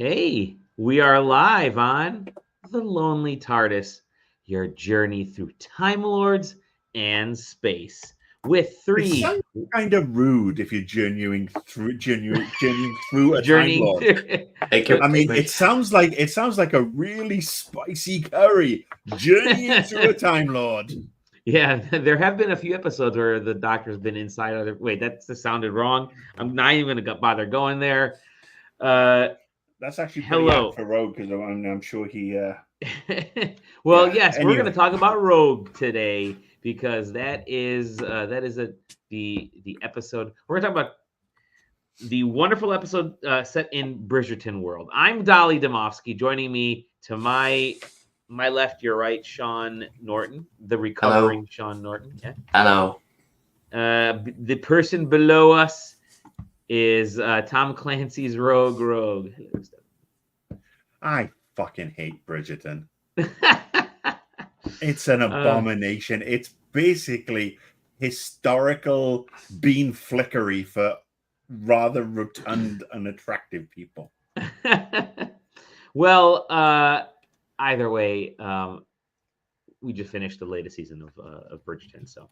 Hey, we are live on The Lonely TARDIS, your journey through Time Lords and space with It three sounds kind of rude if you're journeying through a Time journeying Lord. through. Thank But you. I mean, Thank it sounds like a really spicy curry journeying through a Time Lord. yeah, there have been a few episodes where the Doctor's been inside other. Wait, that sounded wrong. I'm not even going to bother going there. Uh, That's actually pretty apt hello. for Rogue because I'm sure he. Well, Yeah. yes, we're going to Anyway, talk about Rogue today because that is the episode we're going to talk about the wonderful episode set in Bridgerton world. I'm Dolly Domofsky. Joining me to my left, your right, Sean Norton, the Hello. recovering Sean Norton. Yeah. Hello. The person below us is Tom Clancy's Rogue. I fucking hate Bridgerton. It's an abomination. It's basically historical bean flickery for rather rotund and attractive people. Well, either way, we just finished the latest season of Bridgerton, so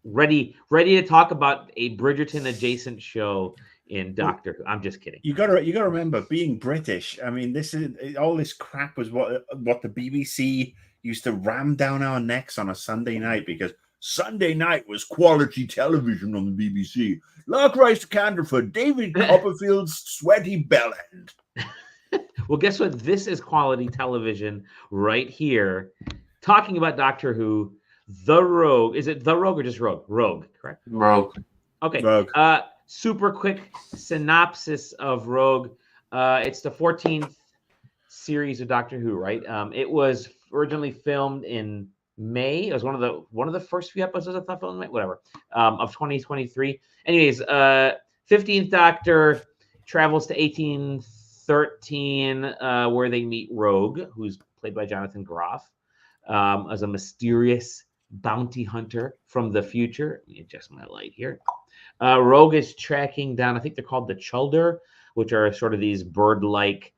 ready to talk about a Bridgerton adjacent show in Doctor Who. I'm just kidding. You gotta remember, being British. I mean, this is all this crap was what the BBC used to ram down our necks on a Sunday night because Sunday night was quality television on the BBC. Lark Rice Canterford, David Copperfield's sweaty bell end. Well, guess what? This is quality television right here. Talking about Doctor Who, The Rogue. Is it The Rogue or just Rogue? Rogue, correct? Rogue. Okay. Rogue. Super quick synopsis of Rogue. It's the 14th series of Doctor Who, right? It was originally filmed in May. It was one of the first few episodes I thought filmed in May, whatever, of 2023. Anyways, 15th Doctor travels to 1813, where they meet Rogue, who's played by Jonathan Groff, as a mysterious bounty hunter from the future. Let me adjust my light here. Rogue is tracking down, I think they're called the Chulder, which are sort of these bird-like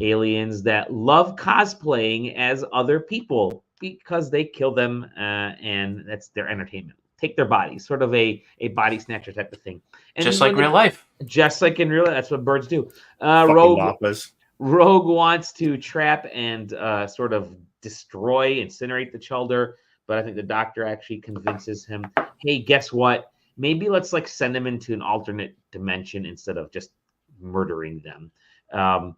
aliens that love cosplaying as other people because they kill them and that's their entertainment. Take their bodies, sort of a body snatcher type of thing. And Just like real life. Just like in real life, that's what birds do. Rogue wants to trap and sort of destroy, incinerate the Chulder, but I think the Doctor actually convinces him, hey, guess what? Maybe let's like send them into an alternate dimension instead of just murdering them. And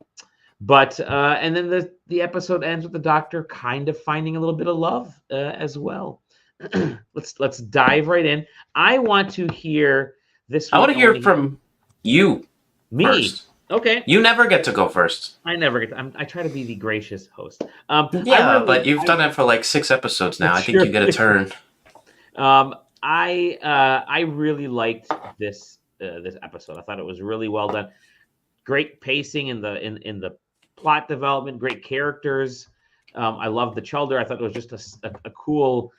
then the episode ends with the Doctor kind of finding a little bit of love as well. Let's dive right in. I want to hear this. I want to hear from you. Me. First. Okay. You never get to go first. I never get to. I try to be the gracious host. But you've done it for like 6 episodes now. I think you get a turn. I really liked this episode. I thought it was really well done. Great pacing in the plot development. Great characters. I love the Chulder. I thought it was just a cool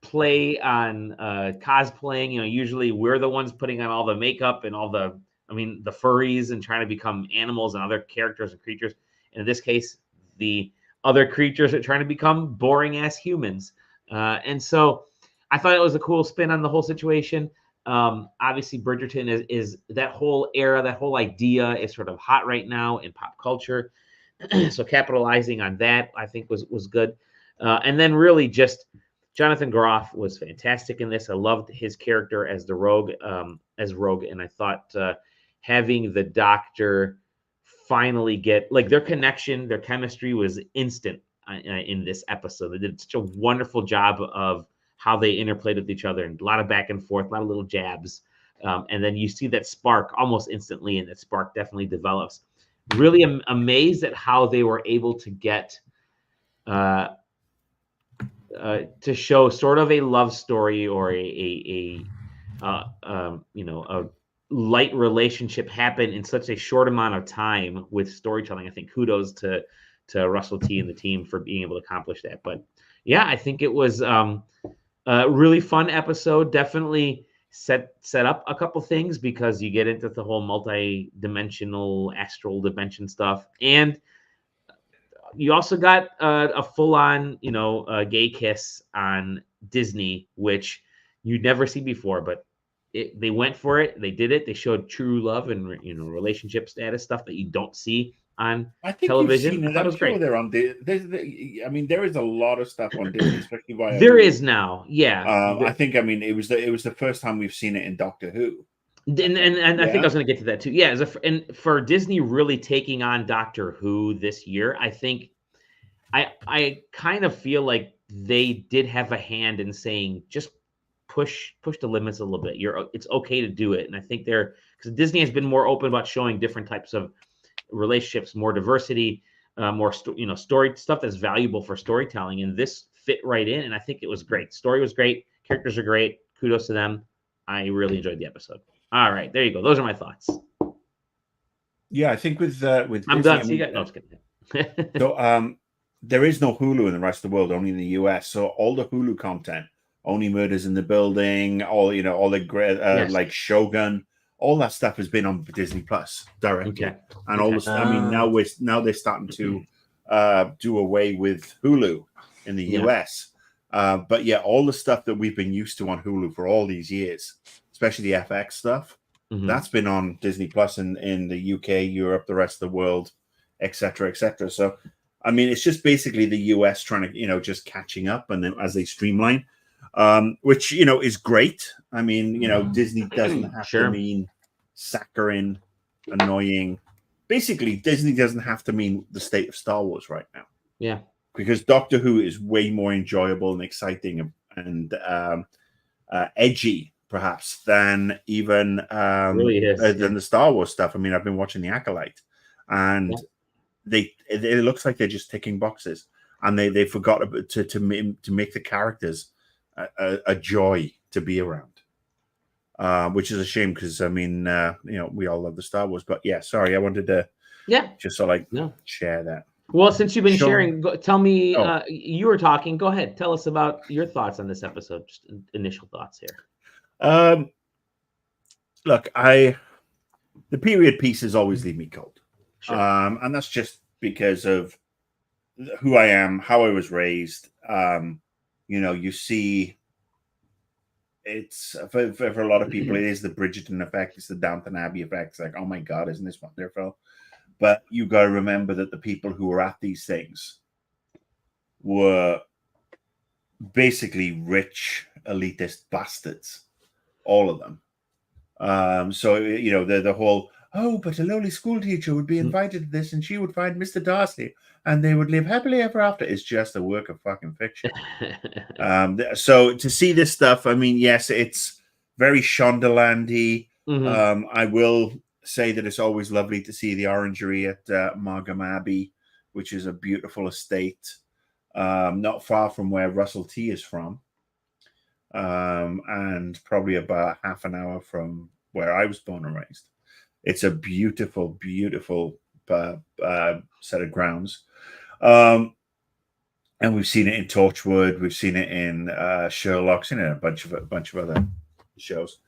play on cosplaying. You know, usually we're the ones putting on all the makeup and all the furries and trying to become animals and other characters and creatures. And in this case, the other creatures are trying to become boring ass humans. And so I thought it was a cool spin on the whole situation. Obviously, Bridgerton is that whole era, that whole idea is sort of hot right now in pop culture. So capitalizing on that, I think was good. And then really just Jonathan Groff was fantastic in this. I loved his character as the Rogue, and I thought having the Doctor finally get like their connection, their chemistry was instant in this episode. They did such a wonderful job of how they interplayed with each other, and a lot of back and forth, a lot of little jabs. And then you see that spark almost instantly, and that spark definitely develops. Really amazed at how they were able to get to show sort of a love story or a light relationship happen in such a short amount of time with storytelling. I think kudos to Russell T and the team for being able to accomplish that. But yeah, I think it was a really fun episode. Definitely set up a couple things because you get into the whole multi-dimensional astral dimension stuff, and you also got a full-on, gay kiss on Disney, which you'd never see before, but they went for it. They did it. They showed true love and relationship status stuff that you don't see on I think television. you've seen I it. thought it I'm was sure great. they're on. I mean, there is a lot of stuff on Disney, especially via. There Hulu. is now, yeah. I think. I mean, it was the first time we've seen it in Doctor Who. And I think Yeah. I was going to get to that too. Yeah, and for Disney really taking on Doctor Who this year, I think I kind of feel like they did have a hand in saying just push the limits a little bit. It's okay to do it, and I think because Disney has been more open about showing different types of relationships, more diversity, more story stuff that's valuable for storytelling, and this fit right in. And I think it was great. Story was great. Characters are great. Kudos to them. I really enjoyed the episode. All right, there you go. Those are my thoughts. Yeah, I think with I'm Disney, done. See you guys. No, just kidding. So there is no Hulu in the rest of the world, only in the US. So all the Hulu content, Only Murders in the Building, all the great Yes. like Shogun, all that stuff has been on Disney Plus directly. Okay. And all this, I mean, now they're starting to do away with Hulu in the US. But yeah, all the stuff that we've been used to on Hulu for all these years, especially the FX stuff, that's been on Disney Plus in the UK, Europe, the rest of the world, etc., etc. So, I mean, it's just basically the US trying to, just catching up, and then as they streamline, which is great. I mean, Disney doesn't have to mean saccharine, annoying. Basically, Disney doesn't have to mean the state of Star Wars right now. Yeah, because Doctor Who is way more enjoyable and exciting and edgy, perhaps, than even really is, than the Star Wars stuff. I mean, I've been watching The Acolyte, and it looks like they're just ticking boxes, and they forgot to make the characters a joy to be around, which is a shame because I mean, we all love the Star Wars, but yeah, sorry, I wanted to just sort of share that. Well, since you've been sharing, tell me, Oh. you were talking. Go ahead. Tell us about your thoughts on this episode. Just initial thoughts here. Look, the period pieces always leave me cold. Sure. And that's just because of who I am, how I was raised. You see, it's for a lot of people, it is the Bridgerton effect. It's the Downton Abbey effect. It's like, oh my God, isn't this wonderful? But you got to remember that the people who were at these things were basically rich, elitist bastards, all of them. So, the whole, but a lowly school teacher would be invited to this and she would find Mr. Darcy and they would live happily ever after is just a work of fucking fiction. So to see this stuff, I mean, yes, it's very Shondaland-y. I will say that it's always lovely to see the orangery at Margam Abbey, which is a beautiful estate, not far from where Russell T is from, and probably about half an hour from where I was born and raised. It's a beautiful, beautiful set of grounds. And we've seen it in Torchwood. We've seen it in Sherlock. Seen it in a bunch of other shows.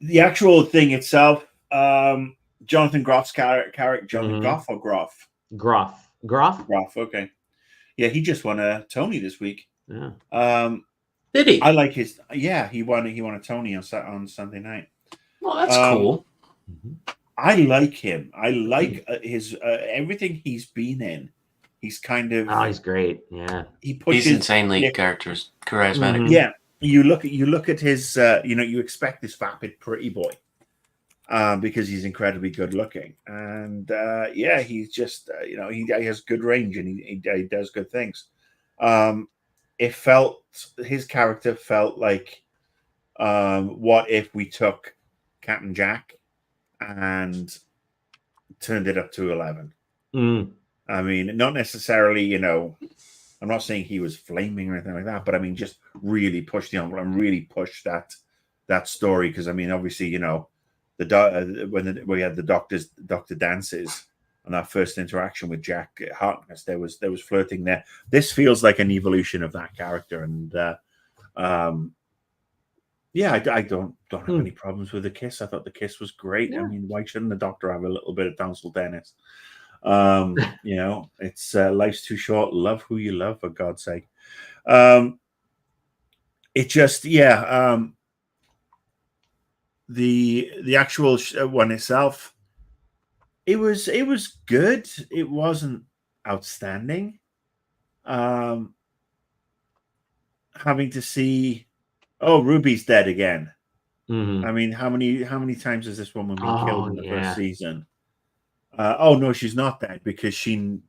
The actual thing itself, Jonathan Groff's character, Jonathan Groff or Groff? Groff. Okay, yeah, he just won a Tony this week. Yeah. Did he? I like his. Yeah, he won a Tony on Sunday night. Well, that's cool. I like him. I like his everything he's been in. He's kind of. Oh, he's great. Yeah, he's insanely charismatic. Yeah, you look at his. You expect this vapid pretty boy, because he's incredibly good looking, and he's just he has good range and he does good things. His character felt like, what if we took Captain Jack and turned it up to 11? I mean, not necessarily, I'm not saying he was flaming or anything like that, but I mean, just really push the envelope and really push that story. Because I mean, obviously, when we had the Doctor dances and that first interaction with Jack Harkness, there was flirting there. This feels like an evolution of that character, and Yeah, I don't have any problems with the kiss. I thought the kiss was great. Yeah. I mean, why shouldn't the Doctor have a little bit of tonsil tennis? You know, it's life's too short. Love who you love, for God's sake. It just, the actual one itself, it was good. It wasn't outstanding. Having to see, oh, Ruby's dead again. Mm-hmm. I mean, how many times has this woman been killed in the first season? Oh no, she's not dead because she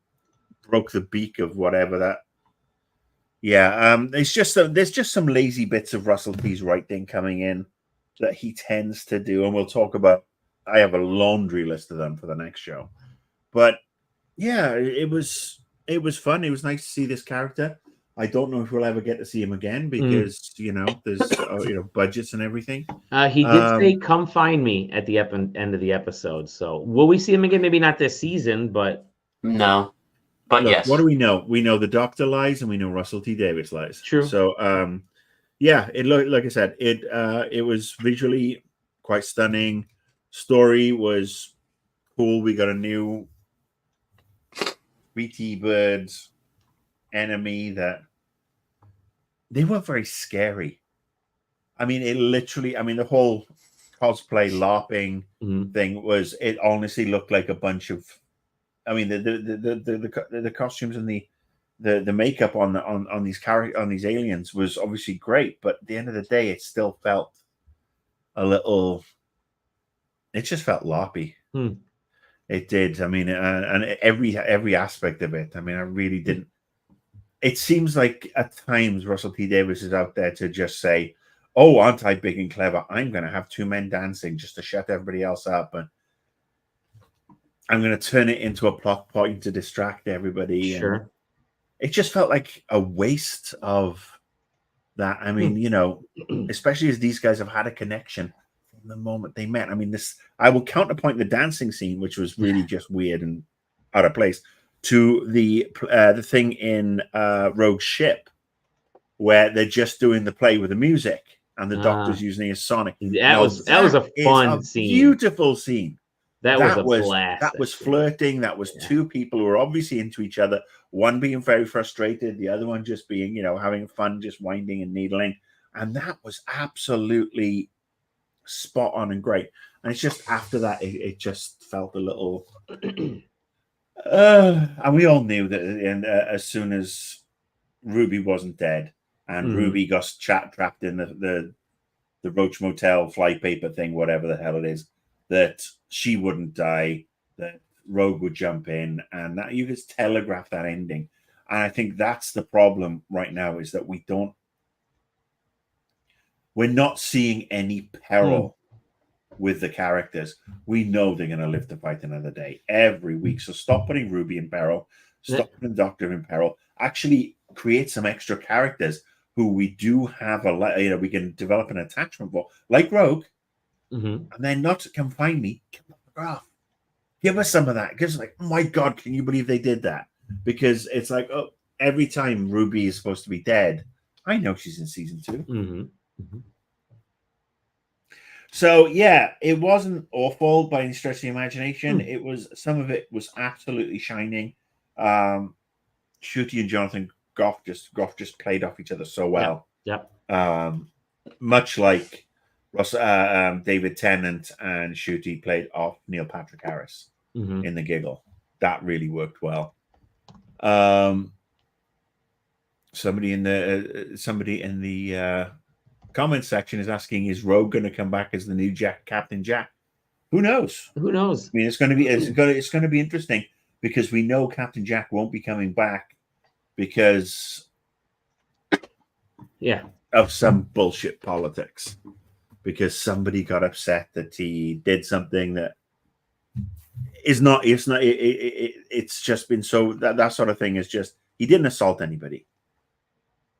broke the beak of whatever that. Yeah, it's just there's just some lazy bits of Russell T's writing coming in that he tends to do, and we'll talk about. I have a laundry list of them for the next show, but yeah, it was fun. It was nice to see this character. I don't know if we'll ever get to see him again because there's budgets and everything. He did say, "Come find me" at the end of the episode. So will we see him again? Maybe not this season, but no. But look, yes. What do we know? We know the Doctor lies, and we know Russell T Davies lies. True. So yeah, it looked, like I said, it was visually quite stunning. Story was cool. We got a new BT Birds enemy that they weren't very scary. I mean, it literally, the whole cosplay LARPing thing was, it honestly looked like a bunch of, the costumes and the makeup on these aliens was obviously great, but at the end of the day, it still felt a little, it just felt LARPy. It did. I mean, and every aspect of it. I mean, I really didn't. It seems like at times Russell T Davies is out there to just say, "Oh, aren't I big and clever? I'm going to have two men dancing just to shut everybody else up, and I'm going to turn it into a plot point to distract everybody." Sure. And it just felt like a waste of that. I mean, especially as these guys have had a connection from the moment they met. I mean, I will counterpoint the dancing scene, which was really just weird and out of place, to the thing in Rogue's ship where they're just doing the play with the music and the Doctor's using his sonic. That was a fun scene. Beautiful scene. That was a blast. That was flirting. That was two people who were obviously into each other. One being very frustrated, the other one just being, having fun, just winding and needling. And that was absolutely spot on and great. And it's just after that, it just felt a little. And we all knew that as soon as Ruby wasn't dead and Ruby got trapped in the Roach Motel flypaper thing, whatever the hell it is, that she wouldn't die, that Rogue would jump in, and that you just telegraph that ending. And I think that's the problem right now, is that we're not seeing any peril with the characters. We know they're going to live to fight another day every week. So stop putting Ruby in peril, stop putting the Doctor in peril. Actually create some extra characters who we do have we can develop an attachment for, like Rogue. And then not to come find me, give us some of that. Because like, oh my God, can you believe they did that? Because it's like, oh, every time Ruby is supposed to be dead, I know she's in season 2. So yeah, it wasn't awful by any stretch of the imagination. It was, some of it was absolutely shining. Shooty and Jonathan Goff just played off each other so well. Much like David Tennant and Shooty played off Neil Patrick Harris in The Giggle. That really worked well. Somebody in the comment section is asking, is Rogue going to come back as the new Captain Jack? Who knows? I mean, it's going to be interesting, because we know Captain Jack won't be coming back because of some bullshit politics. Because somebody got upset that he did something that is not. It's just been so that sort of thing is just, he didn't assault anybody.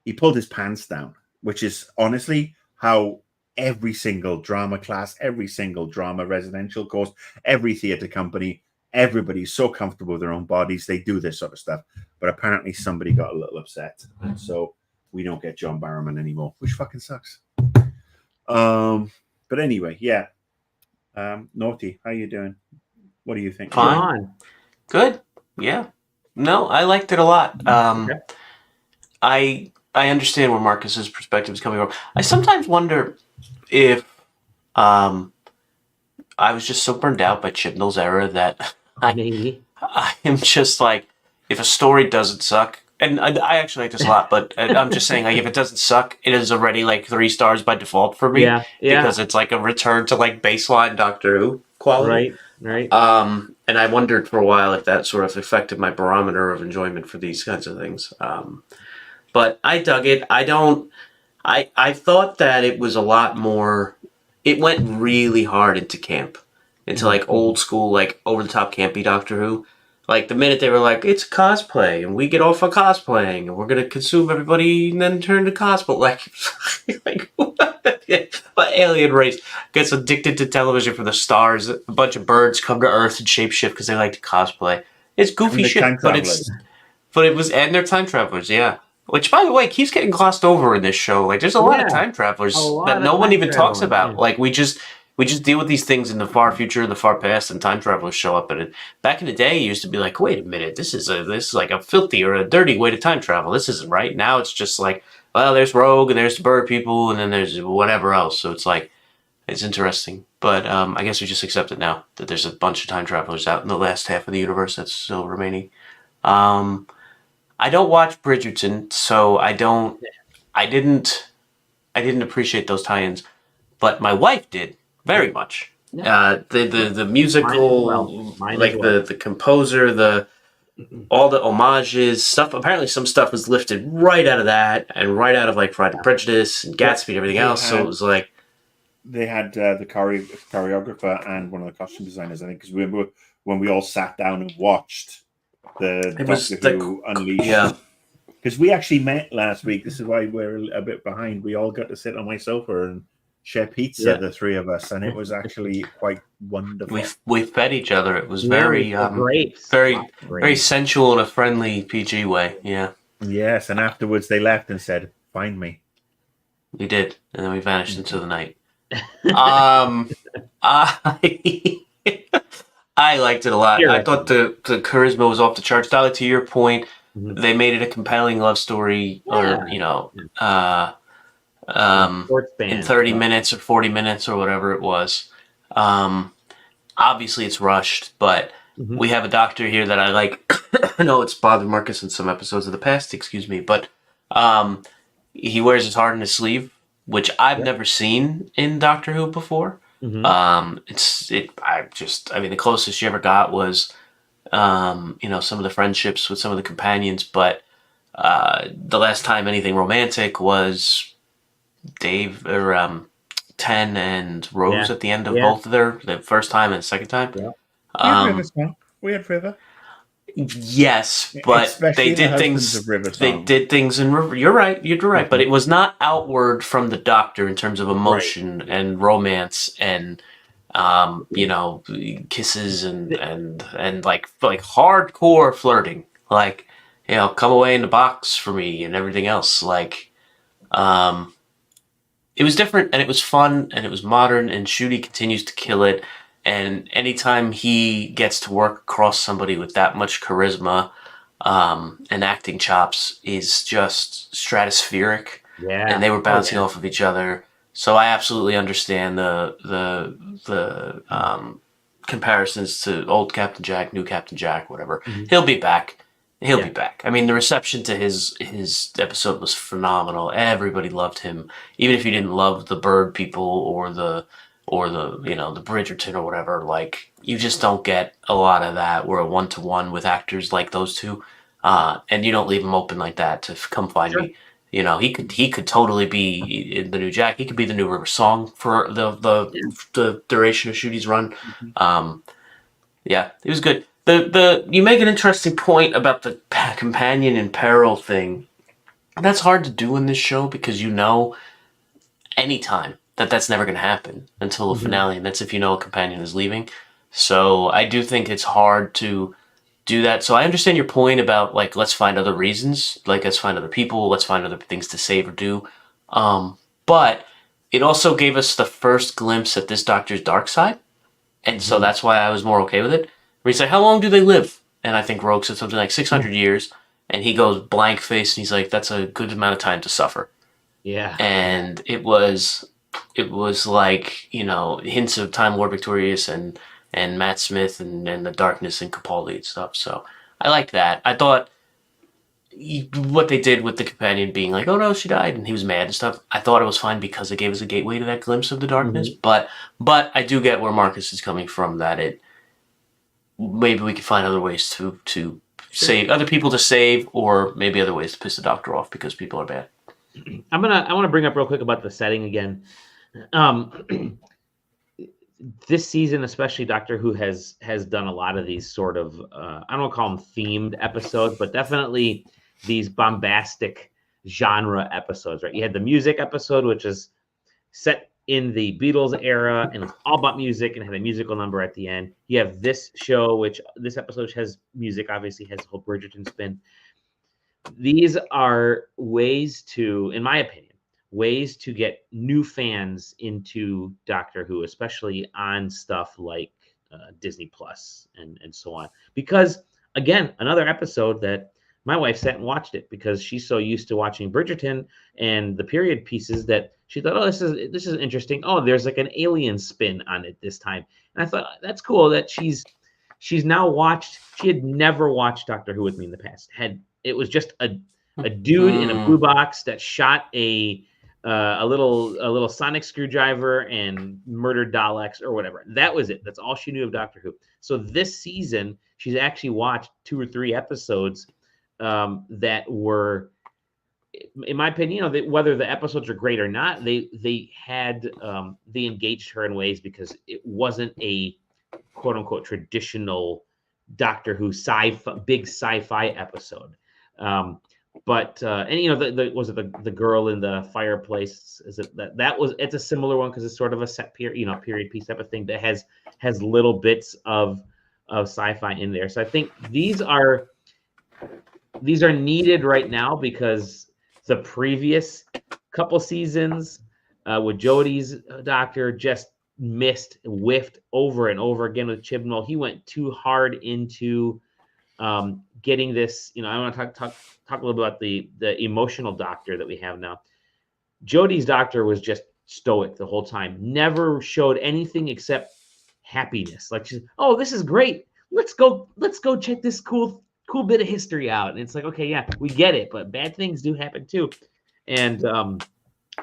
He pulled his pants down, which is honestly how every single drama class, every single drama residential course, every theater company, everybody's so comfortable with their own bodies, they do this sort of stuff. But apparently somebody got a little upset, and so we don't get John Barrowman anymore, which fucking sucks. But anyway, yeah. Naughty, how you doing? What do you think? Fine. John. Good. Yeah. No, I liked it a lot. Okay. I understand where Marcus's perspective is coming from. I sometimes wonder if I was just so burned out by Chibnall's era that Maybe. I am just like, if a story doesn't suck, and I actually like this a lot, but I'm just saying, like, if it doesn't suck, it is already like 3 stars by default for me. Yeah. Because it's like a return to like baseline Doctor Who quality. Right. And I wondered for a while if that sort of affected my barometer of enjoyment for these kinds of things. But I dug it. I thought that it was a lot more. It went really hard into camp, into like old school, like over the top campy Doctor Who. Like the minute they were like, it's cosplay, and we get off of cosplaying, and we're gonna consume everybody, and then turn to cosplay. Like what? But alien race gets addicted to television for the stars. A bunch of birds come to Earth and shapeshift because they like to cosplay. It's goofy shit, but it was, and they're time travelers, yeah. Which, by the way, keeps getting glossed over in this show. Like, there's a lot of time travelers that no one even talks about. Like, we just deal with these things in the far future, the far past, and time travelers show up in it. Back in the day, it used to be like, wait a minute, this is like a filthy or a dirty way to time travel. This isn't right. Now it's just like, well, there's Rogue and there's the bird people and then there's whatever else. So it's like, it's interesting. But I guess we just accept it now that there's a bunch of time travelers out in the last half of the universe that's still remaining. I don't watch Bridgerton, so I didn't appreciate those tie-ins, but my wife did very much. The musical, the composer, all the homages, stuff. Apparently, some stuff was lifted right out of that, and right out of like Pride and Prejudice and Gatsby and everything else. So it was like they had the choreographer and one of the costume designers. I think because when we all sat down and watched the Doctor Who Unleashed. Yeah. Because we actually met last week. This is why we're a bit behind. We all got to sit on my sofa and share pizza, the 3 of us, and it was actually quite wonderful. We fed each other. It was very great. Very sensual in a friendly PG way. Yeah. Yes, and afterwards they left and said, "Find me." We did, and then we vanished into the night. I liked it a lot. I thought the charisma was off the charts. Dolly, to your point, they made it a compelling love story, or in 30 minutes or 40 minutes or whatever it was. Obviously, it's rushed, but we have a Doctor here that I like. I know it's bothered Marcus in some episodes of the past, excuse me, but he wears his heart on his sleeve, which I've never seen in Doctor Who before. The closest you ever got was, some of the friendships with some of the companions, but the last time anything romantic was Dave or Ten and Rose at the end of both of the first time and the second time. We had River. Yes, but especially they did things. They did things in River. You're right. You're right. But it was not outward from the Doctor in terms of emotion and romance and kisses and like hardcore flirting. Like, come away in the box for me and everything else. Like, it was different and it was fun and it was modern and Ncuti continues to kill it. And anytime he gets to work across somebody with that much charisma and acting chops is just stratospheric. Yeah. And they were bouncing off of each other. So I absolutely understand the comparisons to old Captain Jack, new Captain Jack, whatever. He'll be back. He'll be back. I mean, the reception to his episode was phenomenal. Everybody loved him, even if you didn't love the bird people or the the Bridgerton or whatever. Like, you just don't get a lot of that. We're a 1-to-1 with actors like those two, and you don't leave them open like that to come find me. He could totally be in the new Jack. He could be the new River Song for the duration of Ncuti's run. It was good. You make an interesting point about the companion in peril thing. That's hard to do in this show because anytime that's never going to happen until the finale, and that's if a companion is leaving. So I do think it's hard to do that. So I understand your point about, like, let's find other reasons, like let's find other people, let's find other things to save or do. But it also gave us the first glimpse at this Doctor's dark side. And so that's why I was more okay with it. Where he's like, how long do they live? And I think Rogue said something like 600 years. And he goes blank faced and he's like, that's a good amount of time to suffer. Yeah. And it was like, you know, hints of Time Lord Victorious and Matt Smith and the darkness and Capaldi and stuff. So I liked that. I thought what they did with the companion being like, oh no, she died, and he was mad and stuff. I thought it was fine because it gave us a gateway to that glimpse of the darkness. But I do get where Marcus is coming from, that it maybe we could find other ways to save other people to save, or maybe other ways to piss the Doctor off because people are bad. I want to bring up real quick about the setting again. This season, especially, Doctor Who has done a lot of these sort of I don't want to call them themed episodes, but definitely these bombastic genre episodes, right? You had the music episode, which is set in the Beatles era, and it's all about music and had a musical number at the end. You have this show, which this episode has music, obviously has the whole Bridgerton spin. These are ways to, in my opinion, ways to get new fans into Doctor Who, especially on stuff like Disney Plus and so on. Because, again, another episode that my wife sat and watched it because she's so used to watching Bridgerton and the period pieces that she thought, oh, this is interesting. Oh, there's like an alien spin on it this time. And I thought, that's cool that she's now watched. She had never watched Doctor Who with me in the past. It was just a dude in a blue box that shot a little sonic screwdriver and murdered Daleks or whatever. That was it. That's all she knew of Doctor Who. So this season, she's actually watched 2 or 3 episodes that were, in my opinion, whether the episodes are great or not, they engaged her in ways because it wasn't a quote unquote traditional Doctor Who big sci-fi episode. But and you know, was it the girl in the fireplace? Is it it's a similar one because it's sort of a set period piece type of thing that has little bits of sci-fi in there. So I think these are needed right now because the previous couple seasons with Jodie's Doctor just whiffed over and over again with Chibnall. He went too hard into getting this. I want to talk a little bit about the emotional Doctor that we have now. Jodie's Doctor was just stoic the whole time. Never showed anything except happiness. Like, oh, this is great. Let's go check this cool bit of history out. And it's like, okay, yeah, we get it, but bad things do happen too. And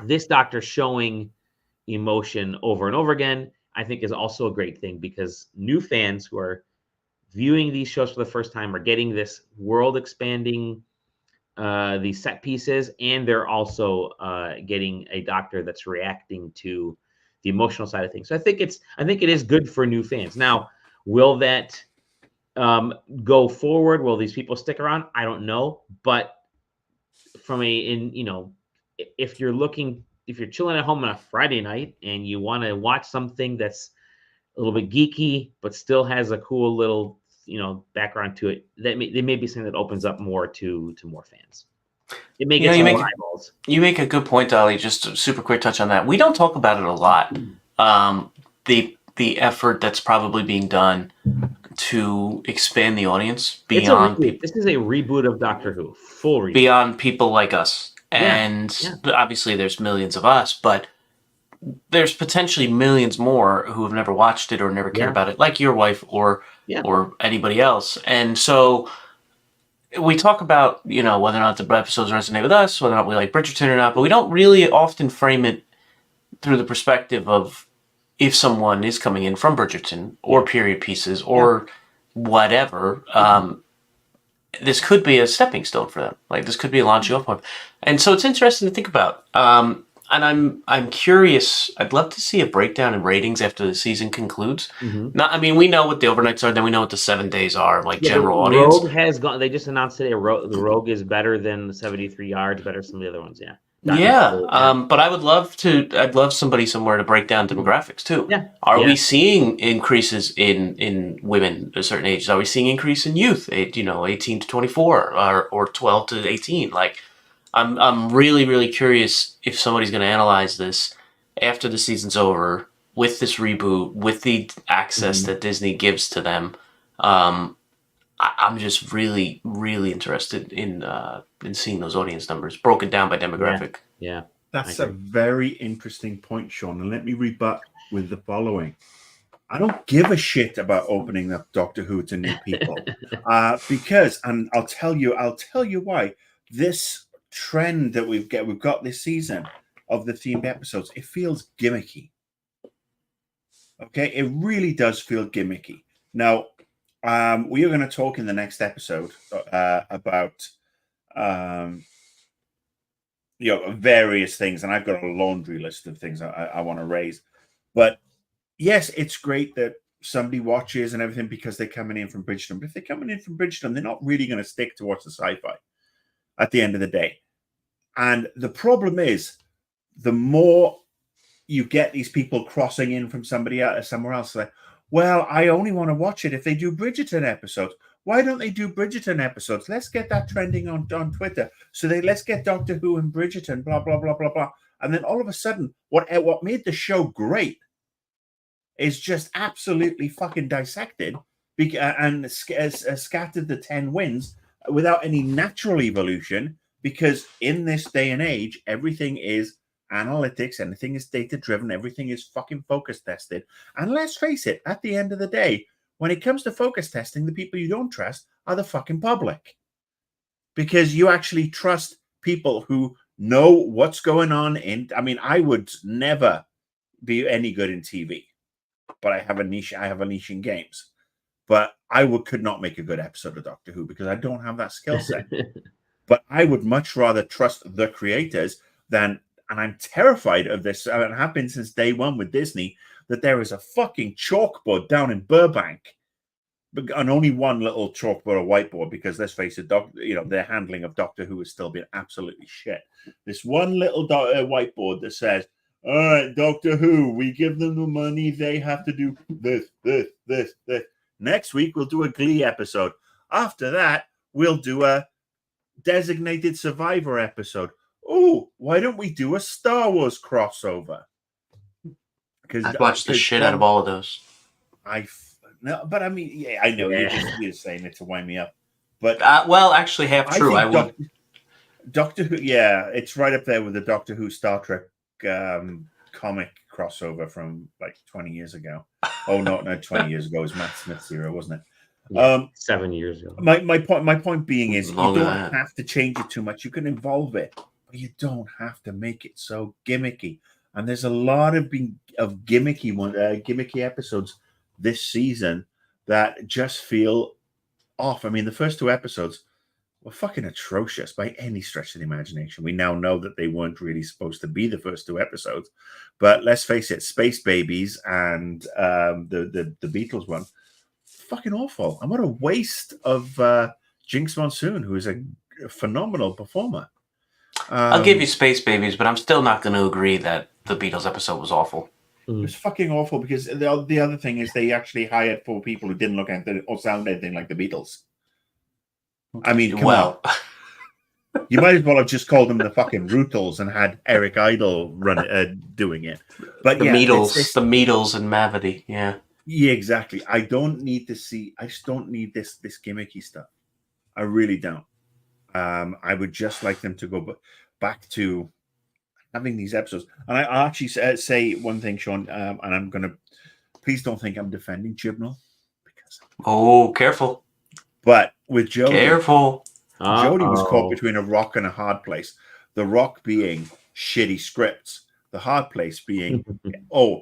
this Doctor showing emotion over and over again, I think, is also a great thing because new fans who are viewing these shows for the first time are getting this world expanding, these set pieces, and they're also getting a Doctor that's reacting to the emotional side of things. So I think it is good for new fans. Now, will that go forward? Will these people stick around? I don't know, but if you're chilling at home on a Friday night and you want to watch something that's a little bit geeky but still has a cool little background to it, there may be something that opens up more to more fans. It may get more eyeballs. You make a good point, Ali. Just a super quick touch on that. We don't talk about it a lot. The effort that's probably being done to expand the audience beyond this is a reboot of Doctor Who, full reboot. Beyond people like us. And obviously there's millions of us, but there's potentially millions more who have never watched it or never cared about it, like your wife or anybody else. And so we talk about, whether or not the episodes resonate with us, whether or not we like Bridgerton or not, but we don't really often frame it through the perspective of if someone is coming in from Bridgerton or period pieces or whatever, this could be a stepping stone for them. Like, this could be a launching off point. And so it's interesting to think about. And I'm curious. I'd love to see a breakdown in ratings after the season concludes. Mm-hmm. We know what the overnights are, then we know what the 7 days are, like general audience. Rogue has gone. They just announced today the Rogue is better than 73 yards, better than some of the other ones. Yeah. But I'd love somebody somewhere to break down demographics too. Are we seeing increases in women at certain ages? Are we seeing increase in youth, 18 to 24 or 12 to 18? Like, I'm really, really curious if somebody's going to analyze this after the season's over, with this reboot, with the access that Disney gives to them, I'm just really, really interested in seeing those audience numbers broken down by demographic. Yeah. That's a very interesting point, Sean. And let me rebut with the following. I don't give a shit about opening up Doctor Who to new people because, and I'll tell you why. This trend that we've got this season of the themed episodes, it feels gimmicky. Okay, it really does feel gimmicky. Now, we are going to talk in the next episode about various things, and I've got a laundry list of things I want to raise. But yes, it's great that somebody watches and everything because they're coming in from Bridgerton. But if they're coming in from Bridgerton, they're not really going to stick to watch the sci-fi at the end of the day. And the problem is, the more you get these people crossing in from somewhere else, like, well, I only want to watch it if they do Bridgerton episodes. Why don't they do Bridgerton episodes? Let's get that trending on Twitter. So let's get Doctor Who and Bridgerton, blah, blah, blah, blah, blah. And then all of a sudden, what made the show great is just absolutely fucking dissected and scattered the 10 wins without any natural evolution, because in this day and age, everything is analytics, anything is data-driven, everything is fucking focus tested. And let's face it, at the end of the day, when it comes to focus testing, the people you don't trust are the fucking public. Because you actually trust people who know what's going on I would never be any good in TV. But I have a niche in games. But I could not make a good episode of Doctor Who because I don't have that skill set. But I would much rather trust the creators than, and I'm terrified of this, and it have been since day one with Disney, that there is a fucking chalkboard down in Burbank, and only one little chalkboard or whiteboard, because let's face it, their handling of Doctor Who has still been absolutely shit. This one little whiteboard that says, all right, Doctor Who, we give them the money, they have to do this. Next week, we'll do a Glee episode. After that, we'll do a Designated Survivor episode. Oh, why don't we do a Star Wars crossover? Because I've watched the shit out of all of those. I know. You're saying it to wind me up. But well, actually, half true. I would. Doctor Who, it's right up there with the Doctor Who Star Trek comic crossover from like 20 years ago. Oh, no, 20 years ago. It was Matt Smith's era, wasn't it? Yeah, 7 years ago. My point being is, you don't have to change it too much. You can evolve it, but you don't have to make it so gimmicky. And there's a lot of gimmicky episodes this season that just feel off. I mean, the first two episodes were fucking atrocious by any stretch of the imagination. We now know that they weren't really supposed to be the first two episodes, but let's face it, Space Babies and the Beatles one, fucking awful. And what a waste of Jinx Monsoon, who is a phenomenal performer. I'll give you Space Babies, but I'm still not going to agree that the Beatles episode was awful. It was fucking awful because the other thing is they actually hired 4 people who didn't look anything or sound anything like the Beatles. I mean, come on. You might as well have just called them the fucking Rootles and had Eric Idle doing it. But the Beatles and Mavity, yeah. Yeah, exactly. I just don't need this gimmicky stuff. I really don't. I would just like them to go back to having these episodes. And I actually say one thing, Sean, and I'm going to, please don't think I'm defending Chibnall. Careful. But with Jodie, careful. Jodie was caught between a rock and a hard place. The rock being shitty scripts. The hard place being,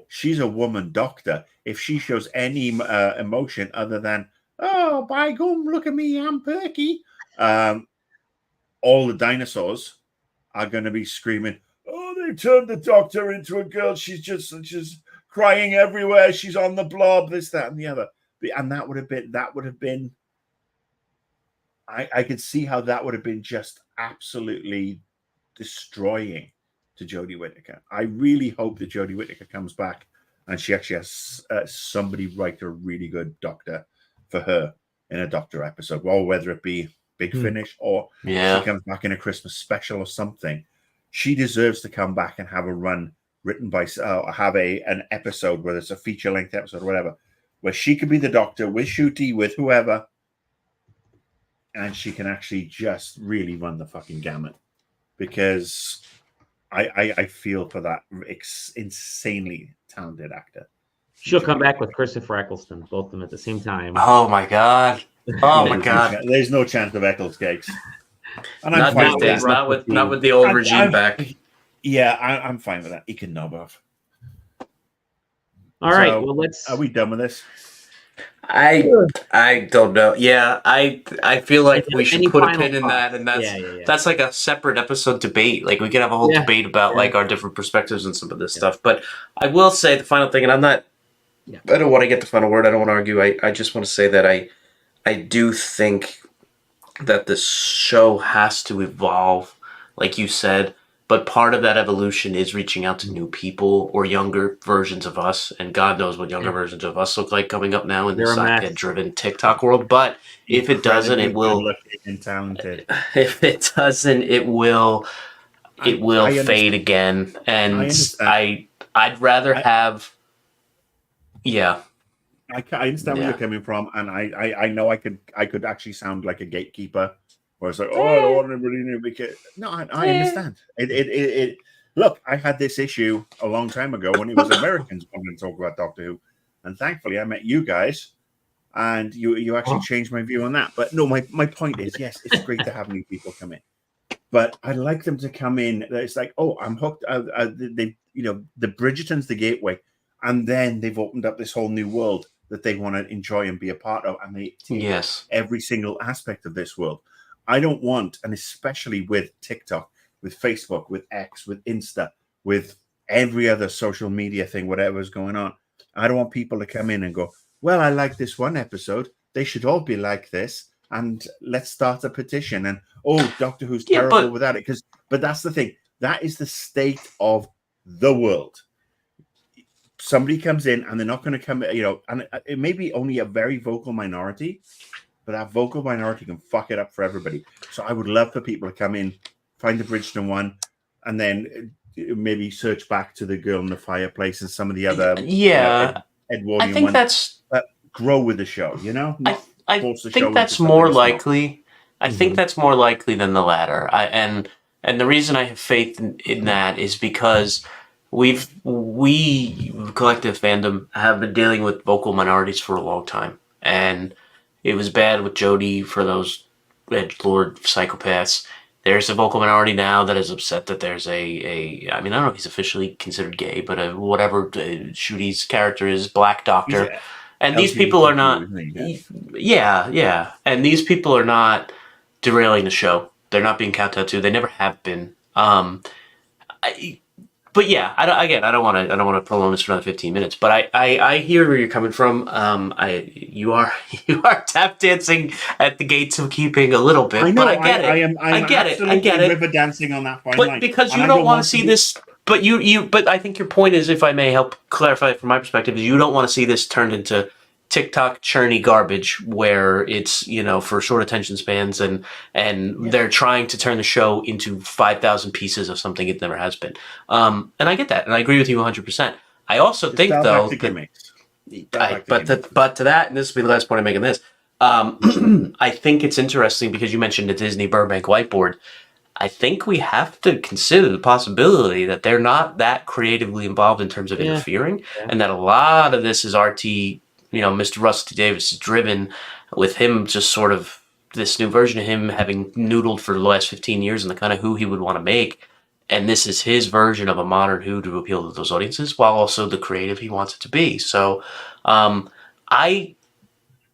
she's a woman doctor. If she shows any emotion other than, oh, by gum, look at me, I'm perky. All the dinosaurs are going to be screaming, oh, they turned the doctor into a girl. She's just crying everywhere. She's on the blob, this, that, and the other. And that would have been, I could see how that would have been just absolutely destroying to Jodie Whittaker. I really hope that Jodie Whittaker comes back and she actually has somebody write a really good doctor for her in a doctor episode, well, whether it be Big Finish or she comes back in a Christmas special or something. She deserves to come back and have a run written by have an episode, whether it's a feature length episode or whatever, where she could be the Doctor with Ncuti, with whoever, and she can actually just really run the fucking gamut. Because I feel for that insanely talented actor. She'll come back with Christopher Eccleston, both of them at the same time. Oh my god! Oh my god! There's no chance of Eccles cakes. And I'm fine with that. Not with the old regime back. Yeah, I'm fine with that. He can knob off. All right. Well, let's. Are we done with this? I don't know. Yeah, I feel like we should put a pin in that, and that's like a separate episode debate. Like we could have a whole debate about like our different perspectives and some of this stuff. But I will say the final thing, and I'm not. I don't want to get the final word. I don't want to argue. I just want to say that I do think that the show has to evolve, like you said. But part of that evolution is reaching out to new people or younger versions of us. And God knows what younger versions of us look like coming up now in the sidekick-driven TikTok world. But if it doesn't, it will. And talented. If it doesn't, it will fade again. And I'd rather have. Yeah. I understand where you're coming from, and I know I could actually sound like a gatekeeper. Where it's like, oh, I don't want anybody new because no, I understand. It look, I had this issue a long time ago when it was Americans wanting to talk about Doctor Who, and thankfully I met you guys, and you actually changed my view on that. But no, my point is, yes, it's great to have new people come in, but I'd like them to come in. It's like, oh, I'm hooked. The Bridgerton's the gateway, and then they've opened up this whole new world that they want to enjoy and be a part of, and they take every single aspect of this world. I don't want, and especially with TikTok, with Facebook, with X, with Insta, with every other social media thing, whatever's going on, I don't want people to come in and go, well, I like this one episode. They should all be like this. And let's start a petition. And, oh, Doctor Who's terrible without it. But that's the thing. That is the state of the world. Somebody comes in and they're not going to come, and it may be only a very vocal minority, but that vocal minority can fuck it up for everybody. So I would love for people to come in, find the Bridgerton one, and then maybe search back to the Girl in the Fireplace and some of the other Edwardian I think ones. That's grow with the show, I think that's more likely. I think that's more likely than the latter. And the reason I have faith in that is because we collective fandom have been dealing with vocal minorities for a long time, and it was bad with Jodie for those edgelord psychopaths. There's a vocal minority now that is upset that there's I don't know if he's officially considered gay, but whatever Ncudi's character is, Black Doctor. And these people are not... Yeah. And these people are not derailing the show. They're not being kowtowed to. They never have been. But yeah, I don't want to prolong this for another 15 minutes. But I hear where you're coming from. You are tap dancing at the gates of keeping a little bit. I know. But I get it. I get it. River dancing on that fine line. But because you don't want to see this. But But I think your point is, if I may help clarify it from my perspective, is you don't want to see this turned into TikTok churny garbage where it's, for short attention spans and they're trying to turn the show into 5,000 pieces of something it never has been. And I get that, and I agree with you 100%. I also think though, but to that, and this will be the last point I'm making this. I think it's interesting because you mentioned the Disney Burbank whiteboard. I think we have to consider the possibility that they're not that creatively involved in terms of interfering, and that a lot of this is RT. Mr. Rusty Davis is driven with him just sort of this new version of him having noodled for the last 15 years and the kind of Who he would want to make. And this is his version of a modern Who to appeal to those audiences while also the creative he wants it to be. So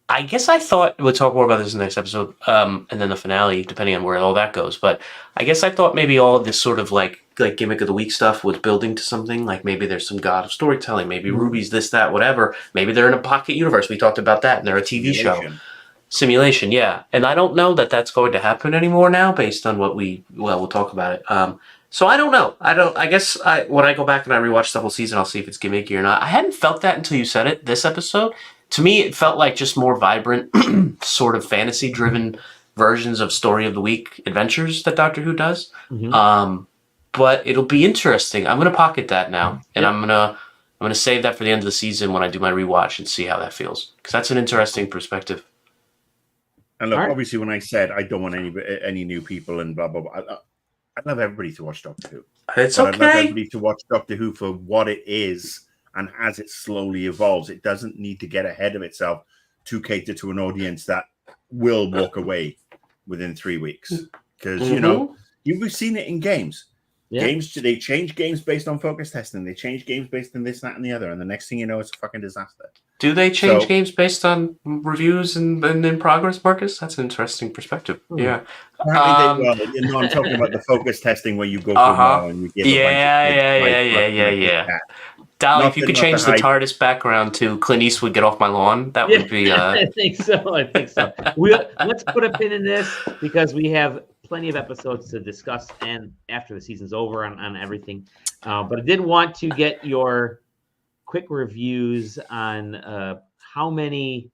I guess I thought we'll talk more about this in the next episode and then the finale, depending on where all that goes. But I guess I thought maybe all of this sort of like gimmick of the week stuff was building to something. Like maybe there's some god of storytelling. Maybe Ruby's this, that, whatever. Maybe they're in a pocket universe. We talked about that, and they're a TV show. Simulation, yeah. And I don't know that that's going to happen anymore now based on what we'll talk about it. So I don't know. I guess when I go back and I rewatch the whole season, I'll see if it's gimmicky or not. I hadn't felt that until you said it this episode. To me, it felt like just more vibrant, sort of fantasy-driven versions of Story of the Week adventures that Doctor Who does. Mm-hmm. but it'll be interesting. I'm gonna pocket that now, and I'm gonna save that for the end of the season when I do my rewatch and see how that feels, because that's an interesting perspective. And look, All right. obviously, when I said I don't want any new people and blah blah blah, I'd love everybody to watch Doctor Who. It's But I'd love okay. everybody to watch Doctor Who for what it is, and as it slowly evolves, it doesn't need to get ahead of itself to cater to an audience that will walk away within 3 weeks. Because you know, we've seen it in games. Yeah. Games, they change games based on focus testing. They change games based on this, that, and the other. And the next thing you know, it's a fucking disaster. Do they change games based on reviews and in progress, Marcus? That's an interesting perspective. Yeah. Apparently they, well, you know, I'm talking about the focus testing where you go through more and you give a bunch of yeah. Dolly, if you could change the TARDIS background to Clint Eastwood, Get Off My Lawn, that would be... I think so. Let's put a pin in this, because we have plenty of episodes to discuss and after the season's over on everything. But I did want to get your quick reviews on how many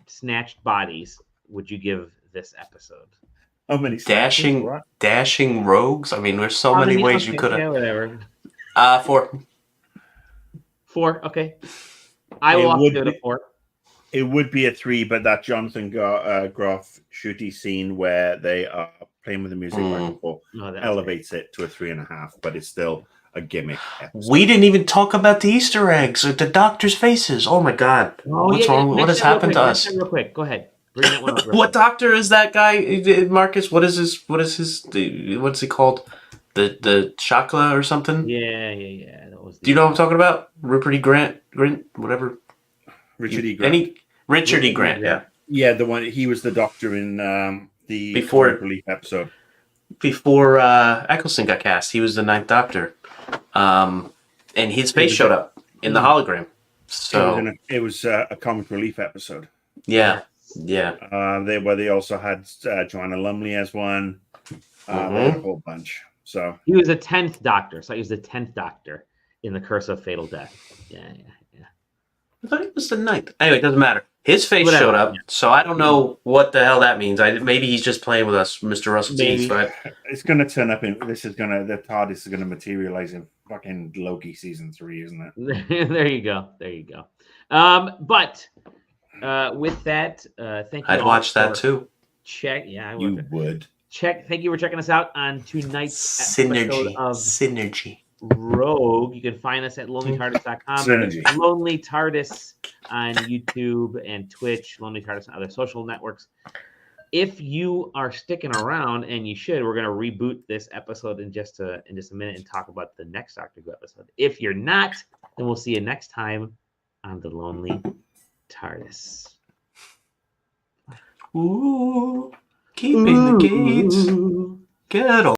snatched bodies would you give this episode? How many dashing rogues? I mean, there's so many ways you could have... Yeah, whatever. 4. 4, okay. I will have to go to 4. It would be a 3, but that Jonathan Groff shooty scene where they are playing with the music back and forth elevates it to a 3.5, but it's still a gimmick episode. We didn't even talk about the Easter eggs or the doctor's faces. Oh my God. What's wrong? What has happened to us? Real quick, go ahead. Bring that one up. What doctor is that guy, Marcus? What's he called? The Chakla or something? Yeah. Do you know what I'm talking about? Rupert E. Grant, whatever. Richard E. Grant. Richard E. Grant, yeah. Yeah, the one, he was the doctor in the Comic Relief episode. Before Eccleston got cast, he was the 9th Doctor. And his face showed up in the hologram. So it was a Comic Relief episode. Yeah. They also had Joanna Lumley as one. A whole bunch. So he was a 10th Doctor. So he was the 10th Doctor in the Curse of Fatal Death. Yeah. I thought it was the 9th. Anyway, it doesn't matter. His face showed up, so I don't know what the hell that means. Maybe he's just playing with us, Mr. Russell T. But it's going to turn up in. The TARDIS is going to materialize in fucking Loki season 3, isn't it? There you go. But with that, thank you. I'd watch that too. I would. Thank you for checking us out on tonight's episode of Synergy. Rogue. You can find us at lonelytardis.com. Lonely TARDIS on YouTube and Twitch, Lonely TARDIS and other social networks. If you are sticking around, and you should, we're going to reboot this episode in just a minute and talk about the next Doctor Who episode. If you're not, then we'll see you next time on the Lonely TARDIS. Ooh, keeping the gates. Get